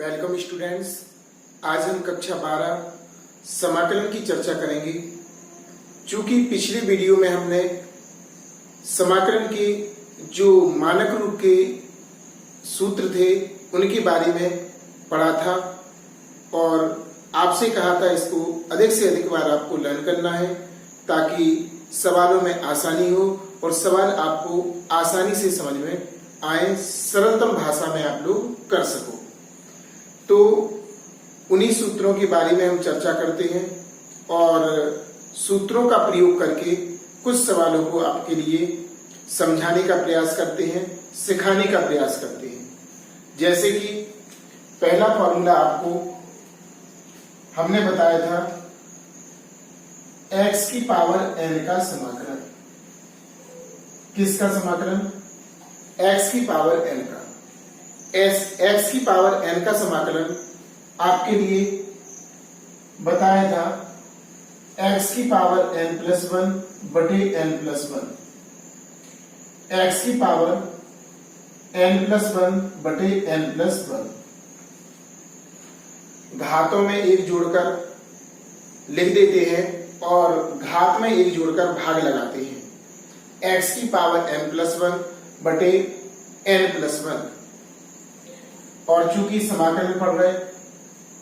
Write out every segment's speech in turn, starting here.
Welcome students. आज हम कक्षा 12 समाकलन की चर्चा करेंगे। चूंकि पिछली वीडियो में हमने समाकलन के जो मानक रूप के सूत्र थे उनके बारे में पढ़ा था और आपसे कहा था इसको अधिक से अधिक बार आपको लर्न करना है ताकि सवालों में आसानी हो और सवाल आपको आसानी से समझ में आए, सरलतम भाषा में आप लोग कर सको। तो उन्हीं सूत्रों के बारे में हम चर्चा करते हैं और सूत्रों का प्रयोग करके कुछ सवालों को आपके लिए समझाने का प्रयास करते हैं, सिखाने का प्रयास करते हैं। जैसे कि पहला फॉर्मूला आपको हमने बताया था x की पावर n का समाकलन। किसका समाकलन? x की पावर n का। x की पावर n का समाकलन आपके लिए बताया था x की पावर n प्लस 1 बटे n प्लस 1। x की पावर n प्लस 1 बटे n प्लस 1। घातों में एक जोड़कर लिख देते हैं और घात में एक जोड़कर भाग लगाते हैं। x की पावर n प्लस 1 बटे n प्लस 1। और चूंकि समाकलन पढ़ रहे,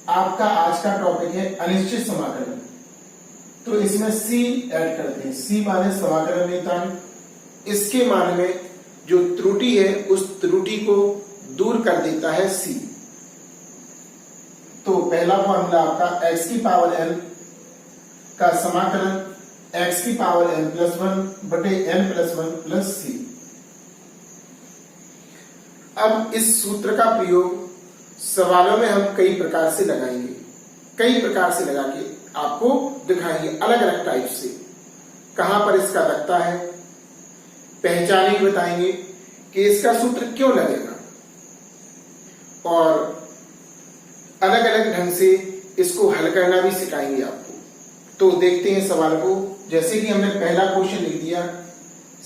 आपका आज का टॉपिक है अनिश्चित समाकलन, तो इसमें c ऐड करते हैं। c माने समाकलन नियतांक। इसके मान में जो त्रुटि है उस त्रुटि को दूर कर देता है c। तो पहला फॉर्मूला आपका x की पावर n का समाकलन x की पावर n प्लस 1 बटे n प्लस 1 प्लस c। अब इस सूत्र का प्रयोग सवालों में हम कई प्रकार से लगाएंगे, कई प्रकार से लगा के आपको दिखाएंगे, अलग अलग टाइप से। कहां पर इसका लगता है पहचाने बताएंगे कि इसका सूत्र क्यों लगेगा और अलग अलग ढंग से इसको हल करना भी सिखाएंगे आपको। तो देखते हैं सवाल को। जैसे कि हमने पहला क्वेश्चन लिख दिया,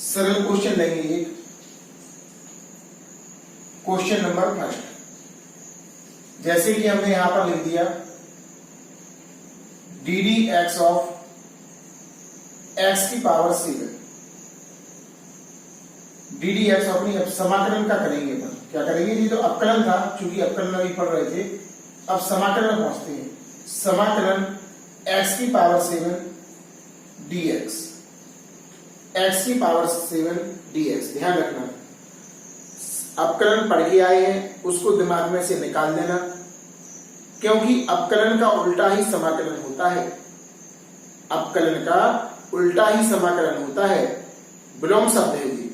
सरल क्वेश्चन लेंगे एक, क्वेश्चन नंबर फर्स्ट। जैसे कि हमने यहां पर लिख दिया D D X of X की power 7। D D X of नहीं, अब समाकलन का करेंगे। अपन क्या करेंगे? ये तो अवकलन था, चूंकि अवकलन अभी पढ़ रहे थे, अब समाकलन में पहुंचते हैं। समाकलन एक्स की पावर 7 dx, एक्स की पावर 7 dx। ध्यान रखना, अवकलन पढ़ के आए हैं उसको दिमाग में से निकाल देना, क्योंकि अवकलन का उल्टा ही समाकलन होता है। अवकलन का उल्टा ही समाकलन होता है, विलोम शब्द है ये।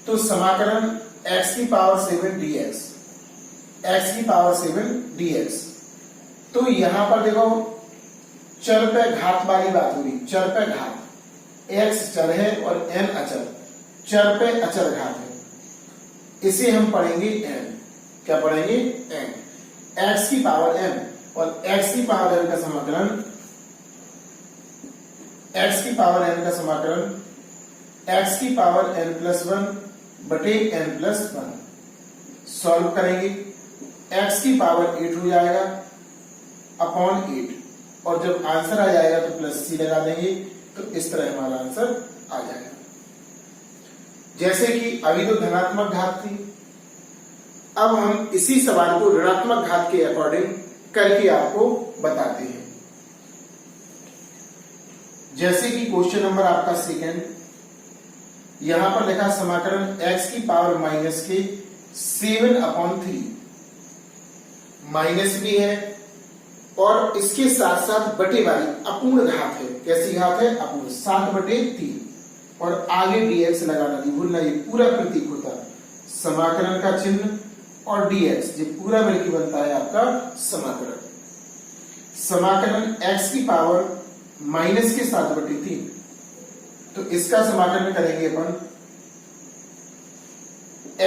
तो समाकलन x की पावर 7 dx, x की पावर 7 dx। तो यहां पर देखो चर पे घात वाली बात हुई, चर पे घात। x चर है और n अचर, चर पे अचर घात है। इसे हम पढ़ेंगे n। क्या पढ़ेंगे? n। x की पावर n और x की पावर n का समाकलन, x की पावर n का समाकलन x की पावर n प्लस 1 बटे n प्लस 1। सॉल्व करेंगे, x की पावर 8 हो जाएगा अपॉन 8 और जब आंसर आ जाएगा तो प्लस c लगा देंगे, तो इस तरह हमारा आंसर आ जाएगा। जैसे कि अभी तो धनात्मक घात थी, अब हम इसी सवाल को ऋणात्मक घात के अकॉर्डिंग करके आपको बताते हैं। जैसे कि क्वेश्चन नंबर आपका सेकंड, यहां पर लिखा समाकलन x की पावर माइनस के 7 अपॉन 3। माइनस भी है और इसके साथ साथ बटे वाली अपूर्ण घात है। कैसी घात है? अपूर्ण। 7 बटे 3 और आगे dx लगाना नहीं भूलना, ये पूरा प्रतीक होता है समाकलन का चिन्ह और dx, ये पूरा मिलकर बनता है आपका समाकलन। समाकलन x की पावर माइनस के 7 बटे 3, तो इसका समाकलन करेंगे अपन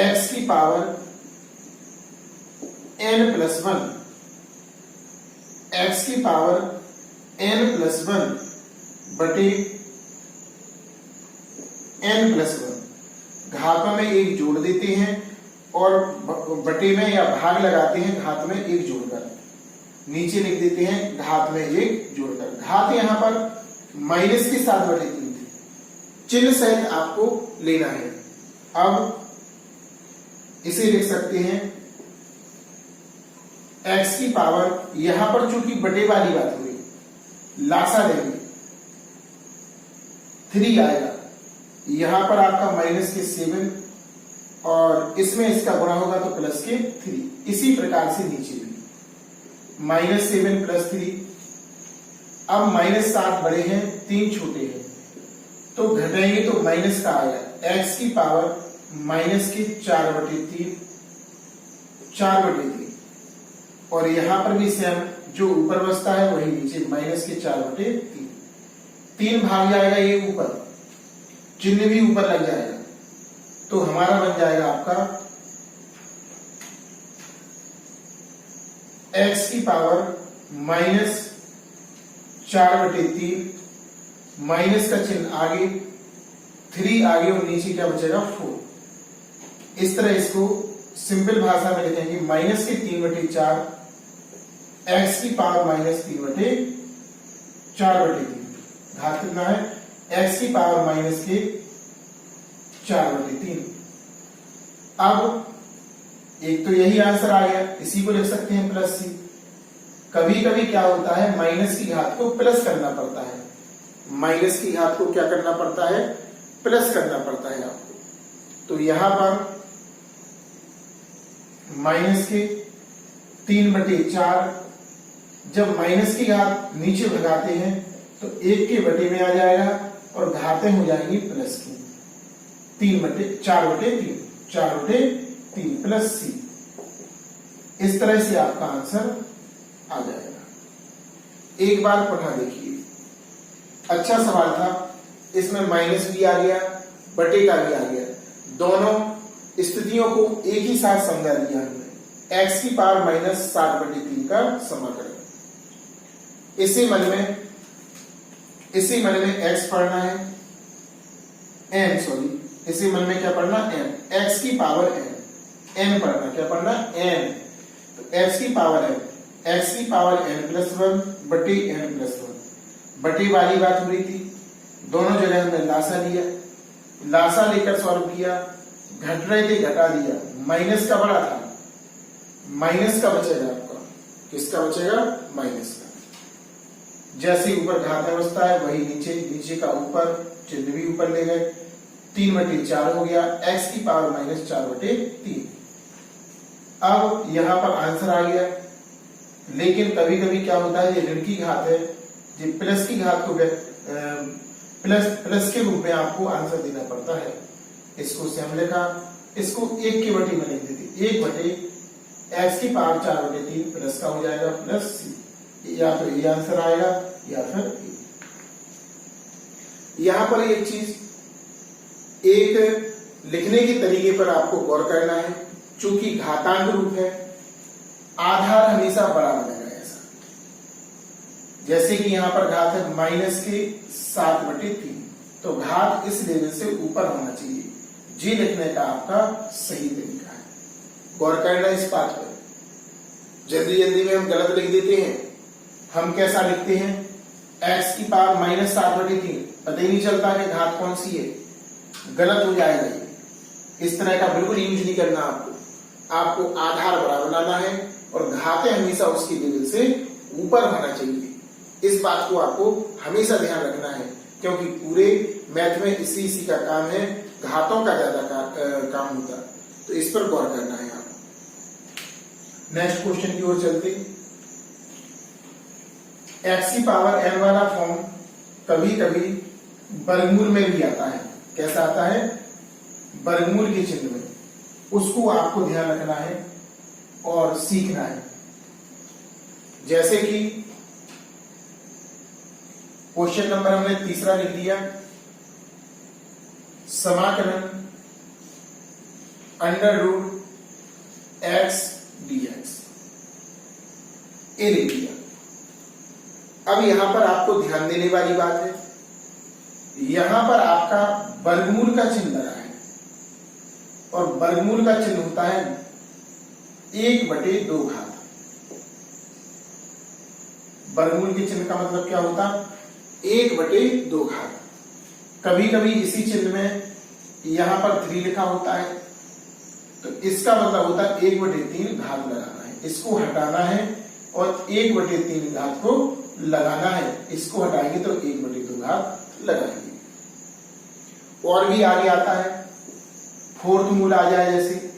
x की पावर n प्लस 1, x की पावर n प्लस 1 बटे n प्लस 1। घातों में एक जोड़ देते हैं और बटे में या भाग लगाते हैं घात में एक जोड़कर, नीचे लिख देते हैं घात में एक जोड़कर। घात यहां पर माइनस के 7/3 थी, चिन्ह सहित आपको लेना है। अब इसे लिख सकते हैं x की पावर, यहां पर चूंकि बटे वाली बात हुई, लासा लेंगे 3 आएगा, यहां पर आपका माइनस के 7 और इसमें इसका गुणा होगा तो प्लस के 3। इसी प्रकार से नीचे भी -7 + 3। अब -7 बड़े हैं, 3 छोटे हैं, तो घटाएंगे तो माइनस का आएगा। x की पावर माइनस के 4/3, 4/3। और यहां पर भी सेम, जो ऊपर बचता है वही नीचे, माइनस के 4/3। 3 भाग जाएगा ये ऊपर, चिन्ह भी ऊपर लग जाएगा, तो हमारा बन जाएगा आपका x की पावर -4/3, माइनस का चिन्ह आगे, 3 आगे और नीचे क्या बचेगा 4। इस तरह इसको सिंपल भाषा में लिखेंगे माइनस के 3/4, x की पावर -3/4/3। घात कितना है? x की पावर माइनस के 4/3। अब एक तो यही आंसर आ गया, इसी को लिख सकते हैं +c। कभी कभी क्या होता है, माइनस की घात को प्लस करना पड़ता है, माइनस की घात को क्या करना पड़ता है? प्लस करना पड़ता है आपको। तो यहां पर माइनस के 3/4, जब माइनस की घात नीचे भगाते हैं तो 1 के बटे में आ जाएगा और घातें हो जाएंगी प्लस की, 4/3 +c। इस तरह से आपका आंसर आ जाएगा। एक बार पुनः देखिए, अच्छा सवाल था, इसमें माइनस भी आ गया, बटे का भी आ गया, दोनों स्थितियों को एक ही साथ समझा दिया हमने। x की पावर -7/3 का समाकलन। इसी मन में x पढ़ना है, इसी मन में क्या पढ़ना? n। x की पावर n पढ़ना, क्या पढ़ना? n। तो x की पावर n, x की पावर n+1 बटे n+1, बटे वाली बात हो रही थी, दोनों जगह हमने लासा लिया, लासा लेकर सॉल्व किया, घट रहे थे घटा दिया, माइनस का बड़ा था, माइनस का बचेगा आपका, किसका बचेगा? माइनस का। जैसे ऊपर घात में बचता है वही नीचे, नीचे का ऊपर, चिन्ह भी ऊपर ले गए, 3/4 हो गया, x की पावर -4/3। अब यहां पर आंसर आ गया। लेकिन कभी कभी क्या होता है, ये ऋण की घात है, ये प्लस की घात को प्लस के रूप में आपको आंसर देना पड़ता है। इसको सेम लिखा, इसको 1 के बटे में लिख देते, 1/x की पावर 4/3 प्लस का हो जाएगा +c। या तो ये आंसर आएगा या फिर यहां पर एक चीज, एक लिखने के तरीके पर आपको गौर करना है। चूंकि घातांक रूप है, आधार हमेशा बड़ा बनेगा ऐसा। जैसे कि यहां पर घात है माइनस के 7/3, तो घात इस लेवल से ऊपर होना चाहिए। जी लिखने का आपका सही तरीका है, गौर करना इस बात पर। जल्दी जल्दी में हम गलत लिख देते हैं। हम कैसा लिखते हैं? x की पावर -7/3, पता ही नहीं चलता कि घात कौन सी है, गलत हो जाएगा ये। इस तरह का बिल्कुल यूज नहीं करना आपको आधार बड़ा बनाना है और घातें हमेशा उसकी लेवल से ऊपर होना चाहिए। इस बात को आपको हमेशा ध्यान रखना है, क्योंकि पूरे मैथ में इसी का काम है, घातों का ज्यादा काम होता है, तो इस पर गौर करना है आपको। नेक्स्ट क्वेश्चन की ओर चलते। x की पावर n वाला फॉर्म कभी कभी वर्गमूल में भी आता है। कैसा आता है? वर्गमूल के चिन्ह में। उसको आपको ध्यान रखना है और सीखना है। जैसे कि क्वेश्चन नंबर हमने तीसरा लिख दिया, समाकलन √x dx, ये लिख दिया। अब यहां पर आपको ध्यान देने वाली बात है, यहां पर आपका वर्गमूल का चिन्ह लगा है, और वर्गमूल का चिन्ह होता है 1/2 घात। वर्गमूल के चिन्ह का मतलब क्या होता? 1/2 घात। कभी कभी इसी चिन्ह में यहां पर 3 लिखा होता है, तो इसका मतलब होता है 1/3 घात लगाना है, इसको हटाना है और 1/3 घात को लगाना है। इसको हटाएंगे तो 1/2 घात लगाएंगे। और भी आगे आता है, फोर्थ मूल आ जाए जैसे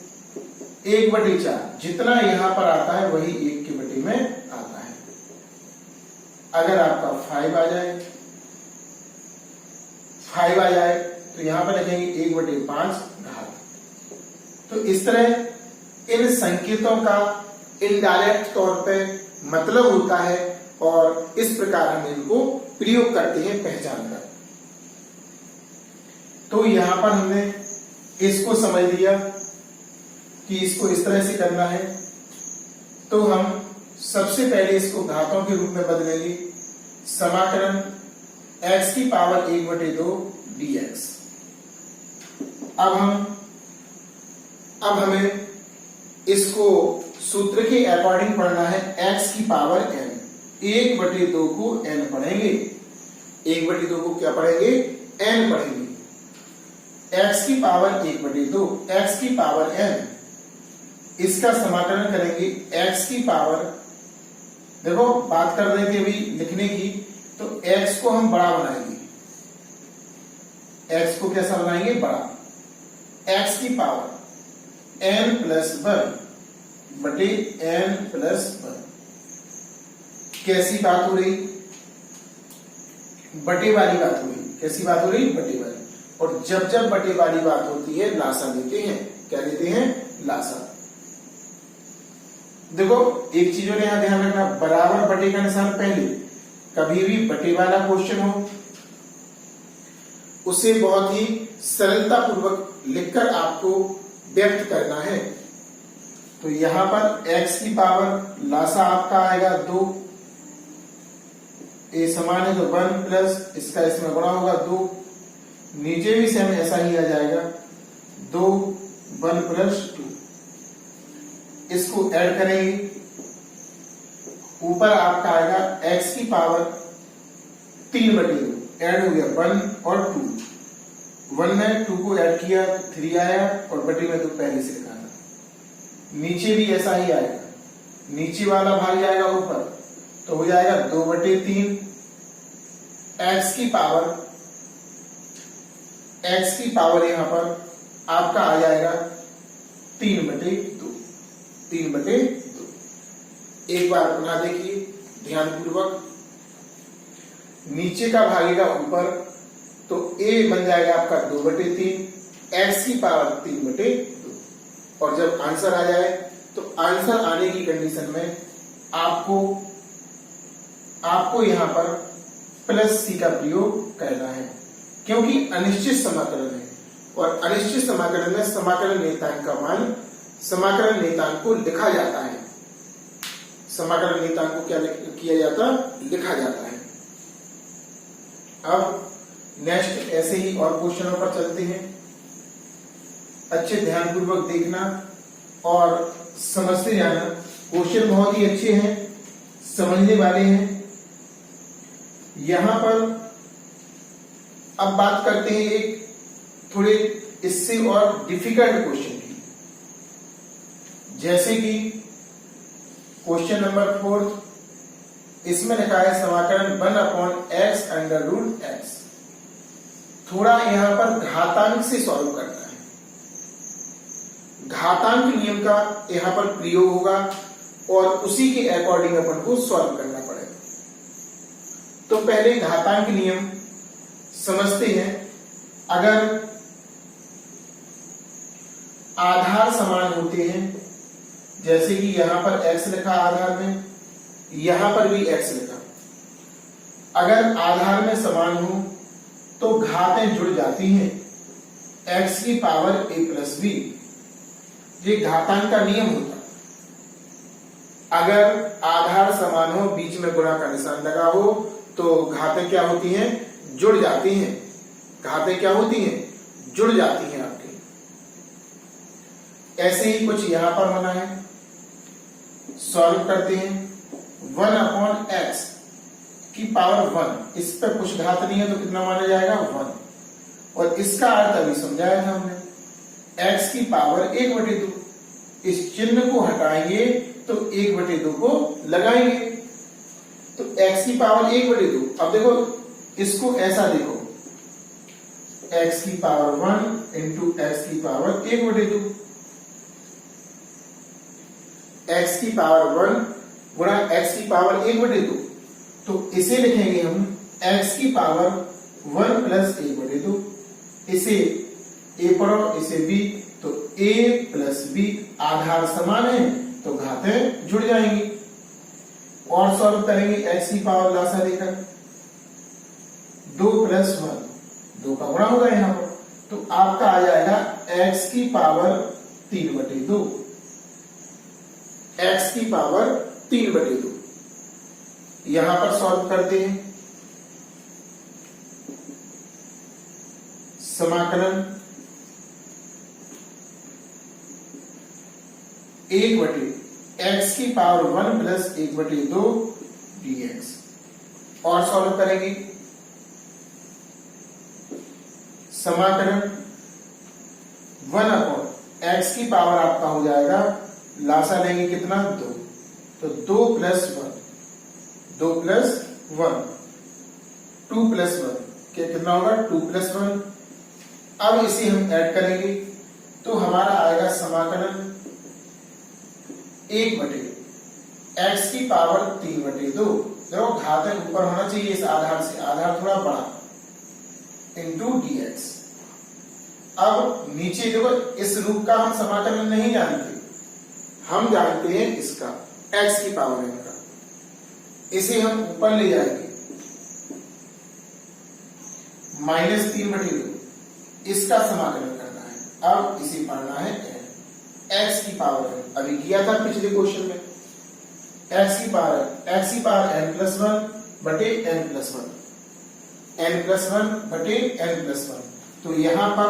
1/4, जितना यहां पर आता है वही 1 के बटे में आता है। अगर आपका 5 आ जाए तो यहां पर लिखेंगे 1/5 घात। तो इस तरह इन संकेतों का इनडायरेक्ट तौर पे मतलब होता है और इस प्रकार हम इनको प्रयोग करते हैं पहचान कर। तो यहां पर हमने इसको समझ लिया कि इसको इस तरह से करना है। तो हम सबसे पहले इसको घातों के रूप में बदलेंगे। समाकलन x की पावर 1/2 dx। अब हमें इसको सूत्र के अकॉर्डिंग पढ़ना है। x की पावर n, 1/2 को n पढ़ेंगे। 1/2 को क्या पढ़ेंगे? n पढ़ेंगे। x की पावर 1/2, x की पावर n, इसका समाकलन करेंगे x की पावर, देखो बात कर रहे थे अभी लिखने की, तो x को हम बड़ा बनाएंगे। x को कैसा बनाएंगे? बड़ा। x की पावर n+1 बटे n+1। कैसी बात हो रही? बटे वाली बात हो रही। कैसी बात हो रही? बटे वाली। और जब जब बटे वाली बात होती है लासा लेते हैं। क्या लेते हैं? लासा। देखो एक चीज और यहां ध्यान रखना, बराबर बटे का निशान पहले। कभी भी बटे वाला क्वेश्चन हो उसे बहुत ही सरलता पूर्वक लिखकर आपको व्यक्त करना है। तो यहां पर x की पावर लासा आपका आएगा 2, ये समान है तो 1 प्लस इसका इसमें बड़ा होगा 2, नीचे भी सेम ऐसा ही आ जाएगा 2, 1 प्लस 2। इसको ऐड करेंगे, ऊपर आपका आएगा x की पावर 3/2, ऐड हो गया 1 और 2। 1 में 2 को ऐड किया 3 आया और बटे में तो पहले से लिखा था। नीचे भी ऐसा ही आएगा, नीचे वाला भाग जाएगा ऊपर तो हो जाएगा 2/3। x की पावर यहां पर आपका आ जाएगा 3/2। 3/2। एक बार पुनः देखिए ध्यानपूर्वक, नीचे का भागेगा ऊपर तो a बन जाएगा आपका 2/3, x की पावर 3/2। और जब आंसर आ जाए तो आंसर आने की कंडीशन में आपको यहां पर +c का प्रयोग करना है, क्योंकि अनिश्चित समाकलन है और अनिश्चित समाकलन में समाकलन नियतांक का मान समाकलन नियतांक को लिखा जाता है। समाकलन नियतांक को क्या किया जाता? लिखा जाता है। अब नेक्स्ट ऐसे ही और क्वेश्चनों पर चलते हैं। अच्छे ध्यानपूर्वक देखना और समझते जाना। क्वेश्चन बहुत ही अच्छे हैं, समझने वाले हैं। यहां पर अब बात करते हैं एक थोड़े इससे और डिफिकल्ट क्वेश्चन की, जैसे कि क्वेश्चन नंबर 4। इसमें लिखा है समाकलन 1/x√x। थोड़ा यहां पर घातांक से सॉल्व करना है। घातांक नियम का यहां पर प्रयोग होगा और उसी के अकॉर्डिंग अपन को सॉल्व करना पड़ेगा। तो पहले घातांक नियम समझते हैं। अगर आधार समान होते हैं, जैसे कि यहां पर x लिखा आधार में, यहां पर भी x लिखा, अगर आधार में समान हो तो घातें जुड़ जाती हैं। x की पावर a+b, ये घातांक का नियम होता है। अगर आधार समान हो, बीच में गुणा का निशान लगा हो, तो घातें क्या होती हैं? जुड़ जाती हैं। घातें क्या होती हैं? जुड़ जाती हैं आपकी। ऐसे ही कुछ यहां पर होना है, सॉल्व करते हैं। 1 अपॉन एक्स की पावर 1, इस पर कुछ घात नहीं है तो कितना माना जाएगा 1, और इसका अर्थ अभी समझाया था हमने, x की पावर 1/2। इस चिन्ह को हटाएंगे तो 1/2 को लगाएंगे, तो x की पावर 1/2। अब देखो इसको ऐसा देखो, x की पावर 1 इंटू एक्स की पावर 1/2, x की पावर 1 गुणा x की पावर 1/2, तो इसे लिखेंगे हम x की पावर 1 प्लस 1/2। इसे a पढ़ो, इसे b, तो a प्लस b आधार समान है तो घातें जुड़ जाएंगी। और सॉल्व करेंगे x की पावर लासा लेकर, 2 प्लस 1, 2 का गुणा होगा यहां पर, तो आपका आ जाएगा x की पावर 3/2, x की पावर 3/2। यहां पर सॉल्व करते हैं, समाकलन 1/x की पावर 1 प्लस 1/2 dx। और सॉल्व करेंगे, समाकलन 1 अपॉन x की पावर आपका हो जाएगा, लासा लेंगे कितना 2, तो 2 प्लस 1, 2 प्लस 1, 2 प्लस 1 कितना होगा 2 प्लस 1। अब इसे हम ऐड करेंगे तो हमारा आएगा समाकलन 1/x की पावर 3/2। देखो घात ऊपर होना चाहिए इस आधार से, आधार थोड़ा बड़ा, इंटू dx। अब नीचे देखो इस रूप का हम समाकलन नहीं जानते, हम जानते हैं इसका x की पावर n का, इसे हम ऊपर ले जाएंगे, -3/2, इसका समाकलन करना है। अब इसे पढ़ना है n, x की पावर n, अभी किया था पिछले क्वेश्चन में, x की पावर n प्लस 1 बटे n प्लस 1, n प्लस 1 बटे n प्लस 1, तो यहां पर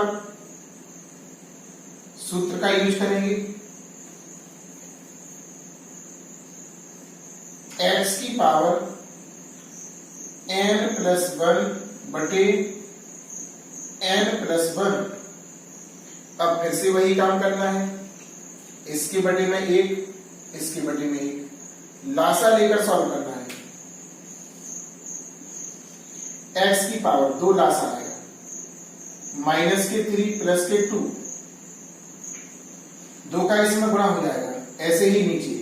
सूत्र का यूज करेंगे, x की पावर n प्लस 1 बटे n प्लस 1। अब फिर से वही काम करना है, इसके बटे में 1, इसके बटे में 1, लासा लेकर सॉल्व करना है। x की पावर 2 लासा आएगा, माइनस के 3 प्लस के 2, 2 का इसमें गुणा हो जाएगा, ऐसे ही नीचे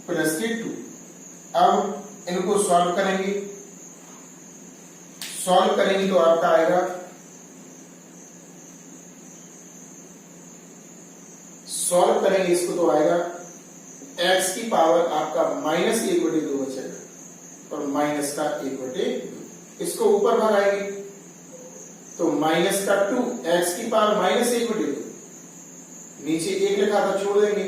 प्लस के 2। अब इनको सॉल्व करेंगे, सॉल्व करेंगे तो आपका आएगा, सॉल्व करेंगे इसको तो आएगा x की पावर आपका -1/2 बचेगा और माइनस का 1/2, इसको ऊपर भगाएंगे तो माइनस का 2, x की पावर -1/2, नीचे 1 लिखा था छोड़ देंगे।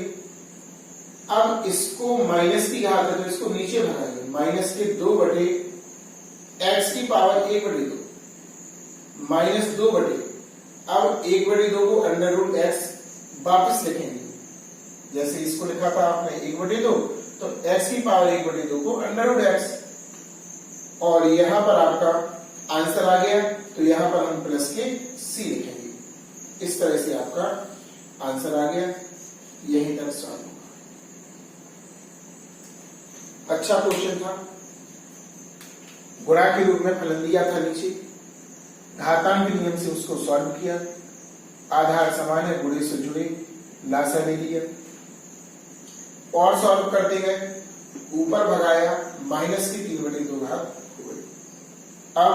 अब इसको माइनस की घात है तो इसको नीचे भगाएंगे, माइनस के 2 बटे x की पावर 1/2, -2 बटे, अब 1/2 को अंडर रूट x वापस लिखेंगे, जैसे इसको लिखा था आपने 1/2, तो x की पावर 1/2 को अंडर रूट x, और यहां पर आपका आंसर आ गया, तो यहां पर हम प्लस के c लिखेंगे। इस तरह से आपका आंसर आ गया, यहीं तक सॉल्व होगा। अच्छा क्वेश्चन था, गुणा के रूप में फलन दिया था नीचे, घातांक नियम से उसको सॉल्व किया, आधार समान है, गुणे से जुड़े, लासा ले लिया और सॉल्व करते गए, ऊपर भगाया, माइनस की 3/2 घात हो गई। अब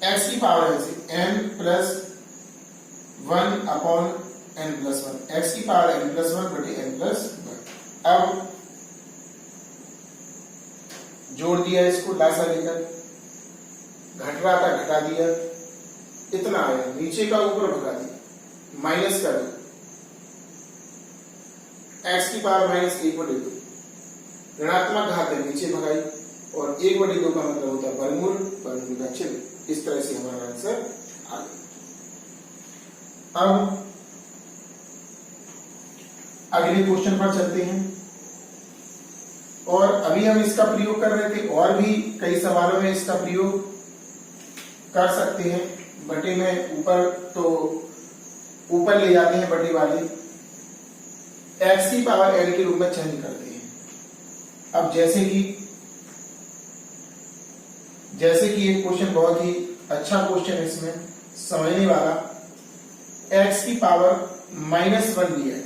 x की पावर है n plus 1 upon n plus 1, x की पावर n प्लस 1 बटे n प्लस 1। अब जोड़ दिया इसको लासा लेकर, घट रहा था घटा दिया, इतना आया, नीचे का ऊपर भगा दिया, माइनस कर दिया, x की पावर -1/2, ऋणात्मक घात है नीचे भगाई, और 1/2 का मतलब होता है वर्गमूल, वर्गमूल का चिन्ह। इस तरह से हमारा आंसर आ गया। अब अगले क्वेश्चन पर चलते हैं। और अभी हम इसका प्रयोग कर रहे थे, और भी कई सवालों में इसका प्रयोग कर सकते हैं। बटे में ऊपर तो ऊपर ले जाते हैं बटे वाले, x की पावर n के रूप में चेंज करते हैं। अब जैसे कि एक क्वेश्चन बहुत ही अच्छा क्वेश्चन है, इसमें समझने वाला, x की पावर -1 dx।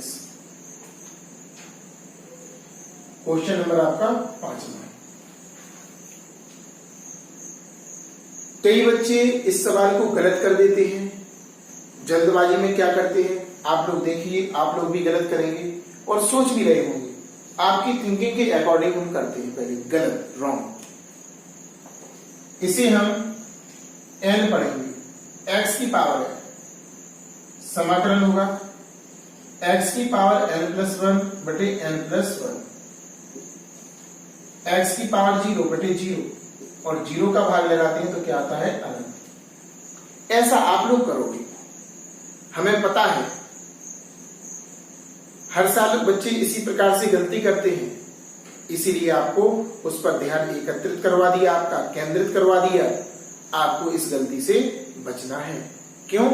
क्वेश्चन नंबर आपका 5वां है। कई बच्चे इस सवाल को गलत कर देते हैं, जल्दबाजी में क्या करते हैं, आप लोग देखिए, आप लोग भी गलत करेंगे और सोच भी रहे होंगे। आपकी थिंकिंग के अकॉर्डिंग हम करते हैं पहले, गलत, रॉन्ग। इसे हम n पढ़ेंगे, x की पावर है, समाकलन होगा x की पावर n+1 बटे n+1, x की पावर 0 बटे 0, और 0 का भाग लगाते हैं तो क्या आता है, अनंत। ऐसा आप लोग करोगे, हमें पता है हर साल बच्चे इसी प्रकार से गलती करते हैं, इसीलिए आपको उस पर ध्यान एकत्रित करवा दिया, आपका केंद्रित करवा दिया। आपको इस गलती से बचना है। क्यों?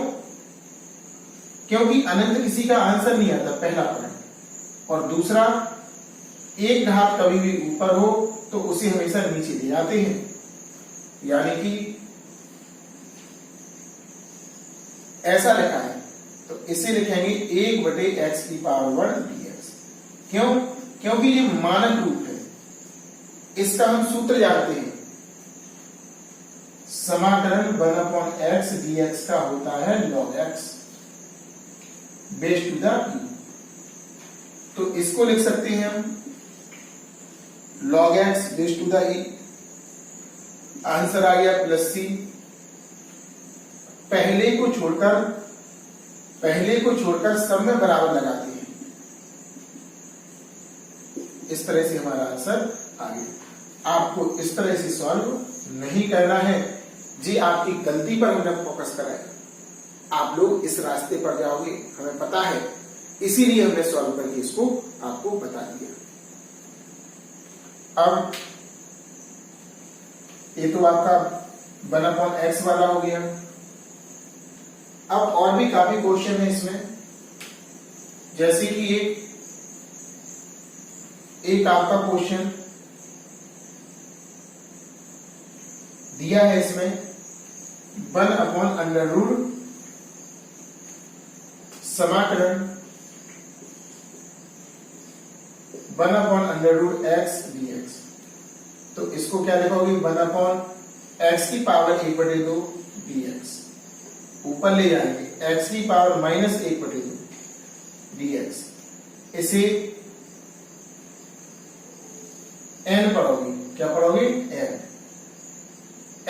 क्योंकि अनंत किसी का आंसर नहीं आता, पहला पॉइंट। और दूसरा, एक घात कभी भी ऊपर हो तो उसे हमेशा नीचे ले जाते हैं, यानी कि ऐसा लिखा है तो इसे लिखेंगे 1 बटे x की पावर 1 dx। क्यों? क्योंकि ये मानक रूप है, इसका हम सूत्र जानते हैं, समाकलन 1/x dx का होता है log x base to the p। तो इसको लिख सकते हैं हम log x base to the e। Answer आ गया +c। पहले को छोड़कर सब में बराबर लगाते हैं, इस तरह से हमारा आंसर आ गया। आपको इस तरह से सॉल्व नहीं करना है जी, आपकी गलती पर हमने फोकस कराया। आप लोग इस रास्ते पर जाओगे, हमें पता है, इसीलिए हमने सॉल्व करके इसको आपको बता दिया। अब ये तो आपका 1/x वाला हो गया। अब और भी काफी क्वेश्चन है इसमें, जैसे कि एक आपका क्वेश्चन दिया है, इसमें 1/√, समाकलन 1/√x dx। तो इसको क्या लिखोगे, 1/x की पावर 1/2 dx। ऊपर ले जाएंगे x की पावर -1/2 dx। इसे n पढ़ोगे, क्या पढ़ोगे, n।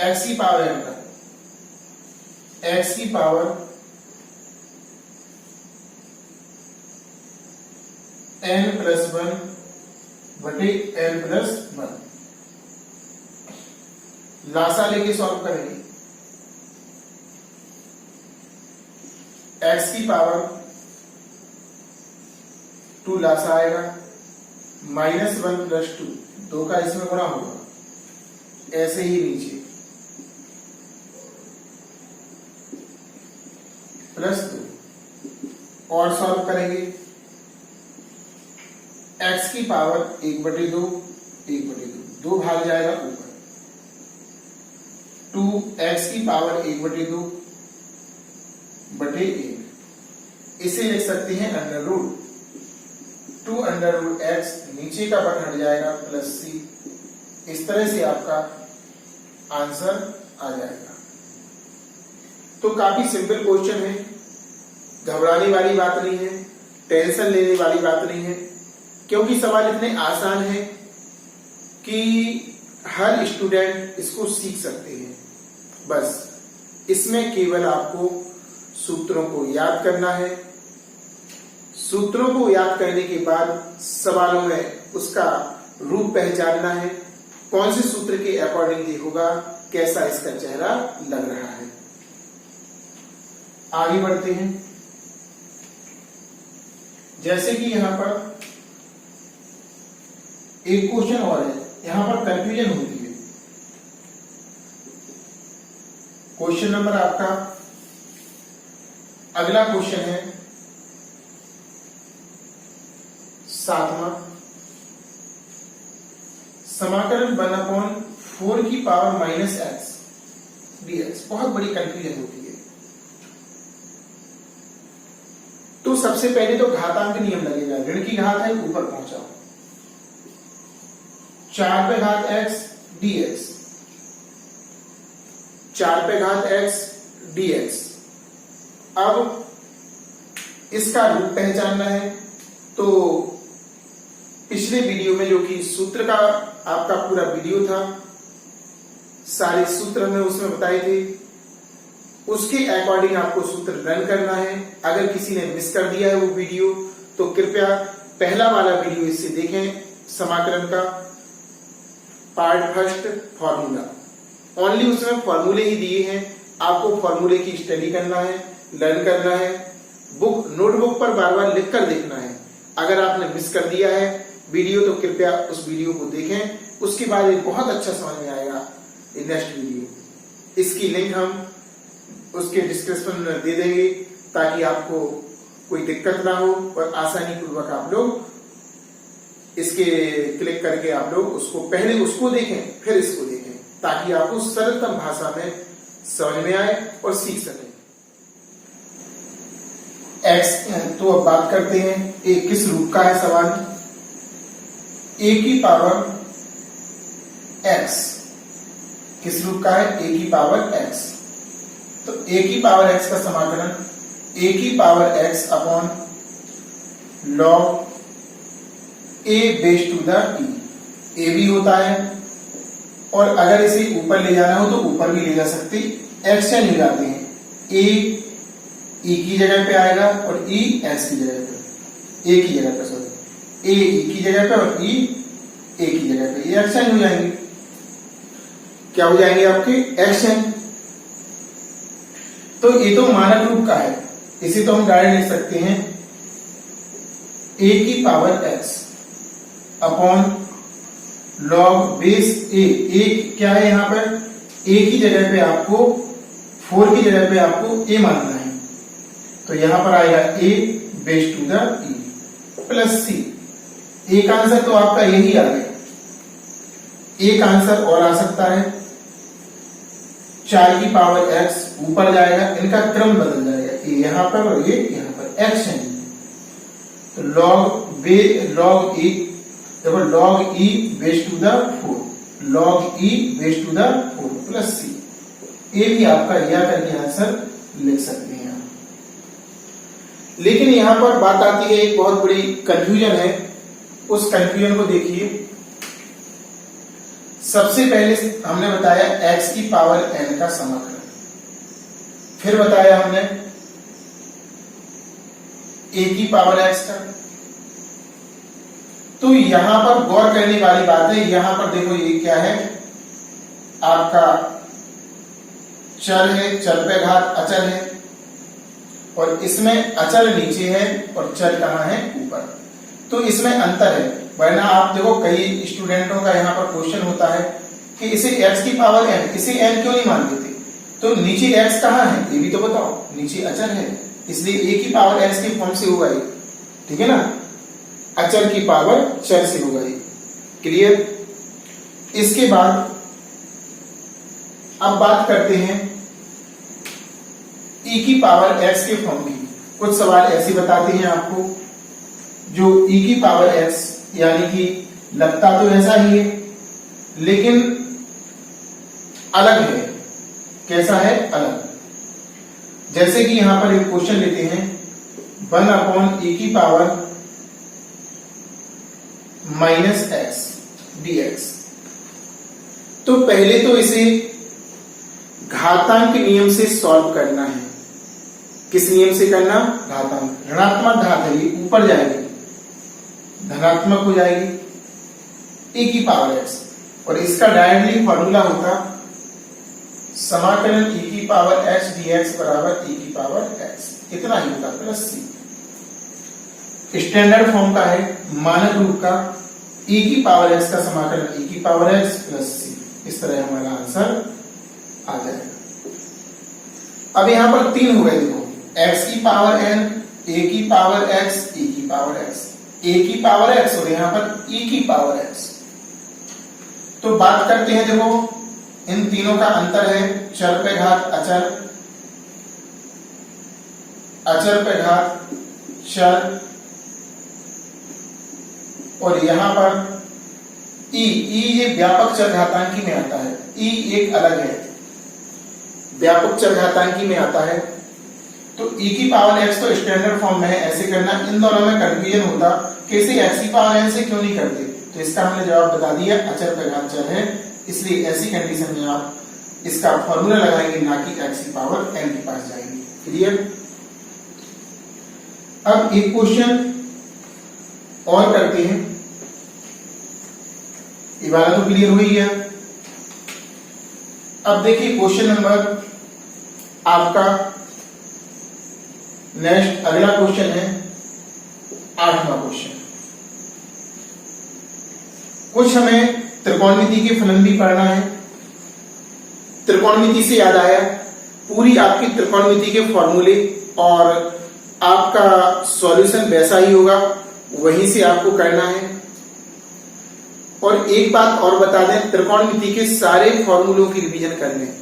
x की पावर n का, x की पावर n+1 बटे n+1। लासा लेके सॉल्व करेंगे। x की पावर 2 लासा आएगा, -1 + 2, 2 का इसमें गुणा होगा, ऐसे ही नीचे +2। और सॉल्व करेंगे, x की पावर 1/2, 1/2, 2 भाग जाएगा ऊपर, 2x की पावर 1/2 बटे 1। इसे लिख सकते हैं √2 √x, नीचे का पद हट जाएगा, +c। इस तरह से आपका आंसर आ जाएगा। तो काफी सिंपल क्वेश्चन है, घबराने वाली बात नहीं है, टेंशन लेने वाली बात नहीं है, क्योंकि सवाल इतने आसान है कि हर स्टूडेंट इसको सीख सकते हैं। बस इसमें केवल आपको सूत्रों को याद करना है। सूत्रों को याद करने के बाद सवालों में उसका रूप पहचानना है, कौन से सूत्र के अकॉर्डिंगली होगा, कैसा इसका चेहरा लग रहा है। आगे बढ़ते हैं। जैसे कि यहां पर एक क्वेश्चन और है, यहां पर कंफ्यूजन होती है। क्वेश्चन नंबर आपका अगला क्वेश्चन है 7वां, समाकलन 1/4 की पावर माइनस एक्स dx। बहुत बड़ी कंफ्यूजन होती है। तो सबसे पहले तो घातांक नियम लगेगा, ऋण की घात है ऊपर पहुंचाओ, 4 पे घात x dx, 4 पे घात x dx। अब इसका रूप पहचानना है, तो पिछले वीडियो में जो कि सूत्र का आपका पूरा वीडियो था, सारे सूत्र हमने उसमें बताए थे, उसके अकॉर्डिंग आपको सूत्र रन करना है। अगर किसी ने मिस कर दिया है वो वीडियो, तो कृपया पहला वाला वीडियो इससे देखें, समाकलन का पार्ट फर्स्ट फॉर्मूला। ओनली उसमें फॉर्मूले ही दिए हैं, आपको फॉर्मूले की स्टडी करना है, लर्न करना है, नोटबुक पर बार बार लिख कर देखना है। अगर आपने मिस कर दिया है वीडियो तो कृपया उस वीडियो को देखें, उसके बाद एक बहुत अच्छा समझ में आएगा नेक्स्ट वीडियो। इसकी लिंक हम उसके डिस्क्रिप्शन में दे देंगे ताकि आपको कोई दिक्कत ना हो और आसानी पूर्वक आप लोग इसके क्लिक करके आप लोग उसको पहले उसको देखें फिर इसको देखें, ताकि आपको सरलतम भाषा में समझ में आए और सीख सकें। एक्स, तो अब बात करते हैं एक किस रूप का है सवाल, ए की पावर एक्स किस रूप का है, ए की पावर एक्स। तो ए की पावर एक्स का समाकलन ए की power X upon log A base to the E. A भी होता है और अगर इसे ऊपर ले जाना हो तो ऊपर भी ले जा सकते, एक्सचेंज हो जाते हैं। ए ई की जगह पे आएगा और ई एक्स की जगह पे, ए की जगह पे, सॉरी, ए ई की जगह पे और ई ए की जगह पे, ये एक्सचेंज हो जाएंगे। क्या हो जाएंगे आपके, एक्सचेंज। तो ये तो मानक रूप का है, इसे तो हम डायरेक्ट लिख सकते हैं ए की power X upon log base A. A क्या है यहाँ पर, ए की जगह पे आपको 4 की जगह पे आपको ए मानना है, तो यहां पर आएगा A base to the E plus C. एक आंसर तो आपका यही आ गया, एक आंसर और आ सकता है 4 की पावर x ऊपर जाएगा, इनका क्रम बदल जाएगा, ये यहां पर और ये यहां पर, एक्सचेंज। तो लॉग ई, देखो log E base to the 4, log E base to the 4 plus C. ये भी आपका या करके आंसर लिख सकते हैं आप। लेकिन यहां पर बात आती है, एक बहुत बड़ी कंफ्यूजन है, उस कंफ्यूजन को देखिए। सबसे पहले हमने बताया x की पावर n का समाकलन, फिर बताया हमने a की पावर x का। तो यहां पर गौर करने वाली बात है, यहां पर देखो ये क्या है, आपका चर है, चर पे घात अचल है, और इसमें अचल नीचे है और चर कहां है, ऊपर। तो इसमें अंतर है, वरना आप देखो कई स्टूडेंटों का यहाँ पर क्वेश्चन होता है कि इसे x की पावर n, इसे n क्यों नहीं मान देते, तो नीचे x कहाँ है ये भी तो बताओ, नीचे अचल है, इसलिए a की पावर x के फॉर्म से होगा ये, ठीक है ना, अचल की पावर चर से होगा ये। क्लियर। इसके बाद अब बात करते हैं e की पावर x के फॉर्म की। कुछ सवाल ऐसे बताते हैं आपको, जो e की पावर x यानी कि लगता तो ऐसा ही है लेकिन अलग है। कैसा है, अलग। जैसे कि यहां पर एक क्वेश्चन लेते हैं 1/e की पावर माइनस एक्स dx। तो पहले तो इसे घातांक नियम से सॉल्व करना है। किस नियम से करना, घातांक। ऋणात्मक घात है, ये ऊपर जाएगी, धनात्मक हो जाएगी e की पावर x, और इसका डायरेक्टली फॉर्मूला होता समाकलन e की पावर x dx बराबर e की पावर x, इतना ही होता प्लस c। स्टैंडर्ड फॉर्म का है, मानक रूप का, e की पावर x का समाकलन e की पावर x प्लस c। इस तरह हमारा आंसर आ जाएगा। अब यहां पर 3 हो गए, देखो x की पावर n, a की पावर x, e की पावर x, a की पावर x और यहां पर e की पावर x। तो बात करते हैं, देखो इन तीनों का अंतर है चर पे घात अचर, अचर पे घात चर, और यहां पर e ये व्यापक चरघातांकी में आता है, e एक अलग है, व्यापक चरघातांकी में आता है। तो e की पावर x तो स्टैंडर्ड फॉर्म में है, ऐसे करना। इन दोनों में कंफ्यूजन होता कैसे x की पावर n से क्यों नहीं करते, तो इसका हमने जवाब बता दिया, अचर पे घात चर है, इसलिए ऐसी कंडीशन में आप इसका फॉर्मूला लगाएंगे, ना कि x की पावर n के पास जाएंगे। क्लियर। अब एक क्वेश्चन और करते हैं, ये वाला तो क्लियर हो ही गया। अब देखिए क्वेश्चन नंबर आपका नेक्स्ट अगला क्वेश्चन है 8वां क्वेश्चन। कुछ हमें त्रिकोणमिति के फलन भी पढ़ना है। त्रिकोणमिति से याद आया, पूरी आपकी त्रिकोणमिति के फॉर्मूले और आपका सॉल्यूशन वैसा ही होगा, वहीं से आपको करना है। और एक बात और बता दें, त्रिकोणमिति के सारे फॉर्मूलों की रिवीजन कर लें।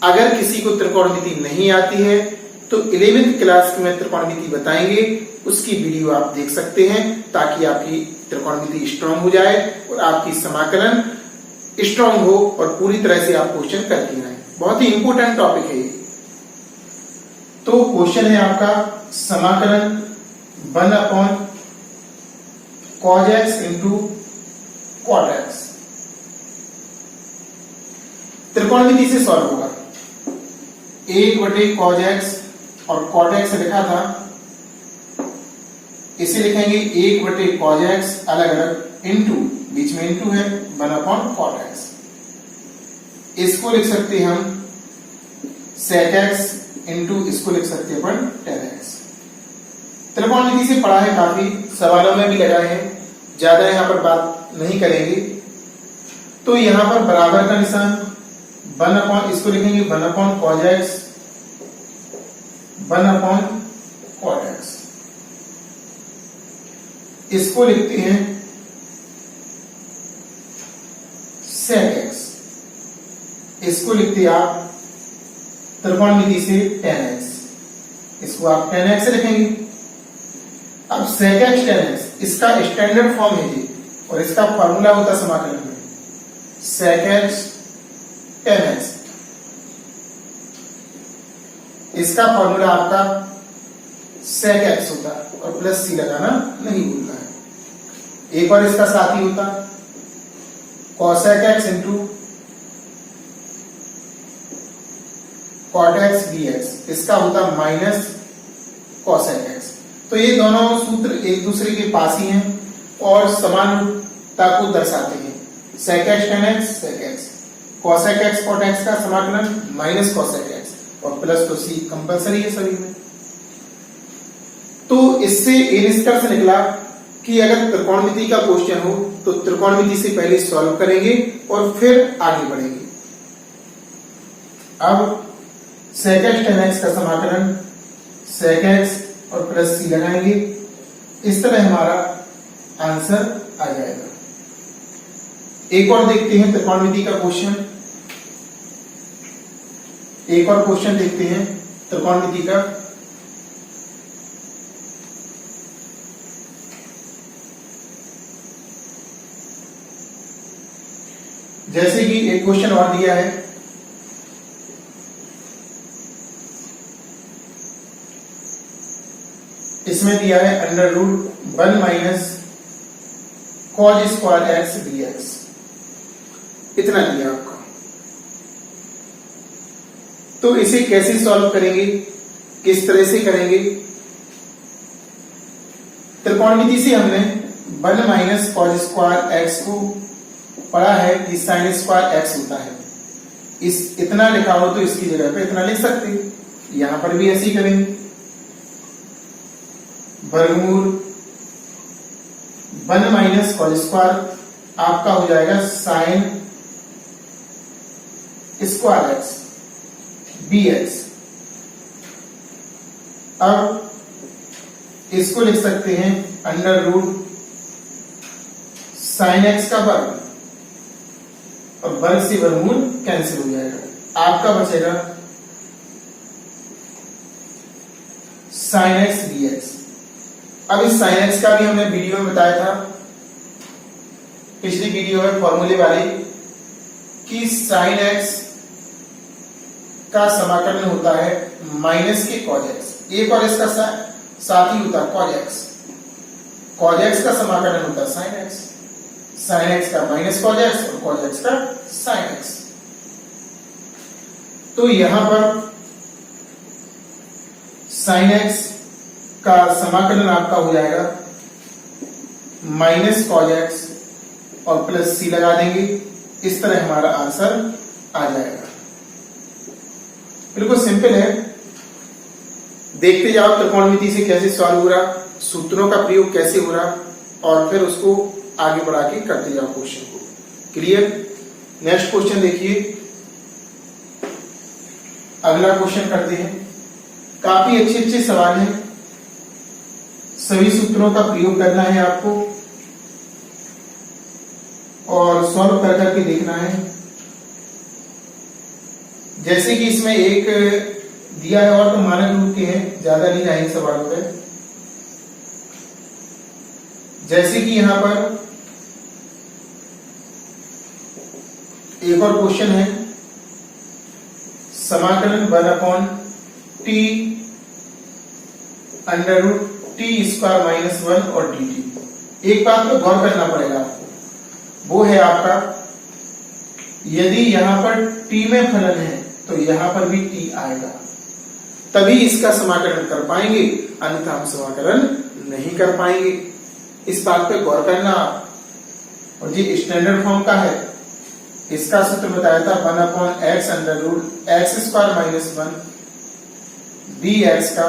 अगर किसी को त्रिकोणमिति नहीं आती है तो 11वीं क्लास में त्रिकोणमिति बताएंगे, उसकी वीडियो आप देख सकते हैं, ताकि आपकी त्रिकोणमिति स्ट्रांग हो जाए और आपकी समाकलन स्ट्रांग हो और पूरी तरह से आप क्वेश्चन करके आए। बहुत ही इंपॉर्टेंट टॉपिक है ये। तो क्वेश्चन है आपका समाकलन 1/cos x into cot x। त्रिकोणमिति से सॉल्व होगा। 1/cos x और cot x लिखा था, इसे लिखेंगे 1/cos x अलग अलग इंटू, बीच में इंटू है, 1/cot x। इसको लिख सकते हैं हम sec x इंटू, इसको लिख सकते हैं अपन tan x। त्रिकोणमिति से पढ़ा है, काफी सवालों में भी लगाए हैं, ज्यादा यहां पर बात नहीं करेंगे। तो यहां पर बराबर का निशान 1/, इसको लिखेंगे 1/cos x 1/cot x। इसको लिखते हैं sec x, इसको लिखते हैं आप त्रिकोणमिति से tan x, इसको आप tan x से लिखेंगे। अब sec x tan x इसका स्टैंडर्ड फॉर्म है जी, और इसका फॉर्मूला होता समाकलन में sec x tan x। इसका फॉर्मूला आपका sec x होता और प्लस c लगाना नहीं भूलना है। एक और इसका साथ ही होता cosec x into cot x dx, इसका होता माइनस cosec x। तो ये दोनों सूत्र एक दूसरे के पास ही हैं और समानता को दर्शाते हैं। sec x tan x sec x, cosec x cot x का समाकलन माइनस cosec x और प्लस तो c कंपलसरी है सभी में। तो इससे ये निष्कर्ष निकला कि अगर त्रिकोणमिति का क्वेश्चन हो तो त्रिकोणमिति से पहले सॉल्व करेंगे और फिर आगे बढ़ेंगे। अब sec x tan x का समाकलन sec x और प्लस c लगाएंगे, इस तरह हमारा आंसर आ जाएगा। एक और देखते हैं त्रिकोणमिति का क्वेश्चन, एक और क्वेश्चन देखते हैं त्रिकोणमिति का। जैसे कि एक क्वेश्चन और दिया है, इसमें दिया है √1 minus cos square x dx, इतना दिया आपका। तो इसे कैसे सॉल्व करेंगे, किस तरह से करेंगे? त्रिकोणमिति से हमने 1 माइनस cos स्क्वायर x को पढ़ा है कि sin स्क्वायर x होता है। इस इतना लिखा हो तो इसकी जगह पे इतना लिख सकते हैं। यहां पर भी ऐसे ही करेंगे, वर्गमूल 1 माइनस कॉस स्क्वायर आपका हो जाएगा sine square x b x. अब इसको लिख सकते हैं अंडर रूट साइन एक्स का वर्ग, और वर्ग से वर्गमूल कैंसिल हो जाएगा, आपका बचेगा साइन एक्स डी एक्स। अब इस साइन एक्स का भी हमने वीडियो में बताया था, पिछली वीडियो में फॉर्मूले वाली, कि साइन एक्स का समाकलन होता है माइनस के कॉज एक्स, एक और इसका साथ ही होता है कॉज एक्स। कॉज एक्स का समाकलन होता है साइन एक्स, साइन एक्स का माइनस कॉज एक्स और कॉज एक्स का साइन एक्स। तो यहां पर साइन एक्स का समाकलन आपका हो जाएगा माइनस कॉज एक्स और प्लस सी लगा देंगे, इस तरह हमारा आंसर आ जाएगा। बिल्कुल सिंपल है, देखते जाओ त्रिकोणमिति से कैसे सॉल्व हो रहा, सूत्रों का प्रयोग कैसे हो रहा, और फिर उसको आगे बढ़ा के करते जाओ क्वेश्चन को। क्लियर? नेक्स्ट क्वेश्चन देखिए, अगला क्वेश्चन करते हैं। काफी अच्छे अच्छे सवाल हैं, सभी सूत्रों का प्रयोग करना है आपको और सॉल्व कर करके देखना है। जैसे कि इसमें एक दिया है और तो मानक रूप के हैं, ज्यादा नहीं जाएंगे सवालों पे। जैसे कि यहां पर एक और क्वेश्चन है, समाकलन 1/t under root t square minus 1 और dt। एक बात को गौर करना पड़ेगा आपको, वो है आपका, यदि यहां पर t में फलन है तो यहां पर भी t आएगा, तभी इसका समाकलन कर पाएंगे, अन्यथा हम समाकलन नहीं कर पाएंगे। इस बात पे गौर करना आप। और ये स्टैंडर्ड फॉर्म का है, इसका सूत्र बताया था 1/x under root x square minus 1 dx का,